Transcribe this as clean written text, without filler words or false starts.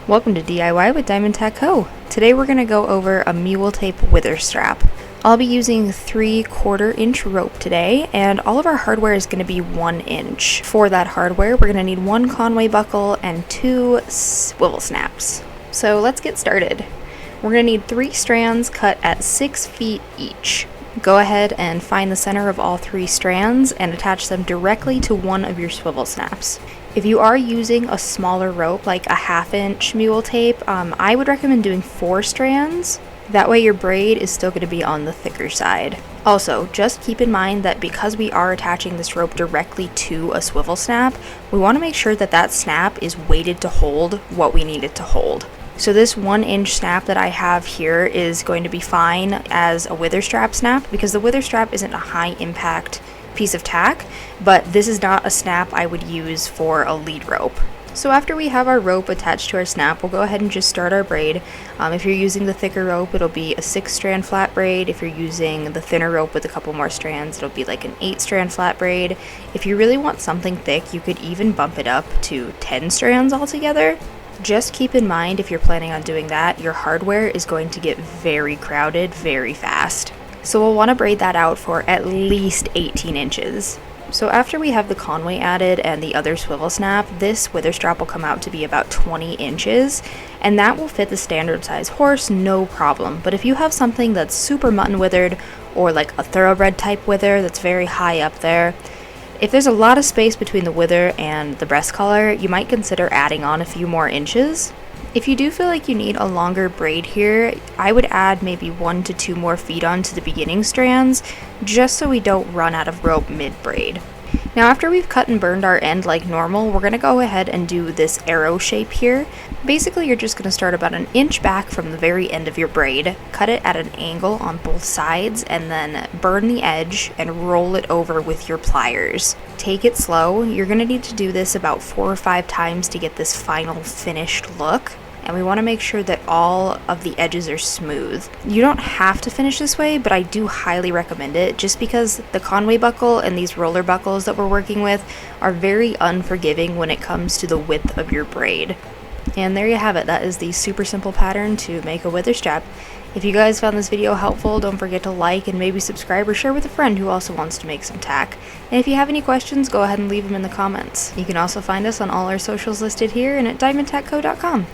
Welcome to DIY with Diamond Tack Co. Today we're going to go over a mule tape wither strap. I'll be using 3/4 inch rope today, and all of our hardware is going to be 1 inch. For that hardware, we're going to need 1 Conway buckle and 2 swivel snaps. So let's get started. We're going to need 3 strands cut at 6 feet each. Go ahead and find the center of all 3 strands and attach them directly to one of your swivel snaps. If you are using a smaller rope, like a 1/2 inch mule tape, I would recommend doing 4 strands. That way your braid is still going to be on the thicker side. Also, just keep in mind that because we are attaching this rope directly to a swivel snap, we want to make sure that that snap is weighted to hold what we need it to hold. So this 1 inch snap that I have here is going to be fine as a wither strap snap because the wither strap isn't a high impact piece of tack, but this is not a snap I would use for a lead rope. So after we have our rope attached to our snap, we'll go ahead and just start our braid. If you're using the thicker rope, it'll be a 6-strand flat braid. If you're using the thinner rope with a couple more strands, it'll be like an 8-strand flat braid. If you really want something thick, you could even bump it up to 10 strands altogether. Just keep in mind, if you're planning on doing that, your hardware is going to get very crowded very fast. So we'll want to braid that out for at least 18 inches. So after we have the Conway added and the other swivel snap, this wither strap will come out to be about 20 inches, and that will fit the standard size horse no problem. But if you have something that's super mutton withered, or like a thoroughbred type wither that's very high up there, if there's a lot of space between the wither and the breast collar, you might consider adding on a few more inches. If you do feel like you need a longer braid here, I would add maybe 1 to 2 more feet on to the beginning strands, just so we don't run out of rope mid-braid. Now after we've cut and burned our end like normal, we're going to go ahead and do this arrow shape here. Basically, you're just going to start about 1 inch back from the very end of your braid, cut it at an angle on both sides, and then burn the edge and roll it over with your pliers. Take it slow. You're going to need to do this about 4 or 5 times to get this final finished look. And we want to make sure that all of the edges are smooth. You don't have to finish this way, but I do highly recommend it just because the Conway buckle and these roller buckles that we're working with are very unforgiving when it comes to the width of your braid. And there you have it. That is the super simple pattern to make a wither strap. If you guys found this video helpful, don't forget to like and maybe subscribe or share with a friend who also wants to make some tack. And if you have any questions, go ahead and leave them in the comments. You can also find us on all our socials listed here and at diamondtackco.com.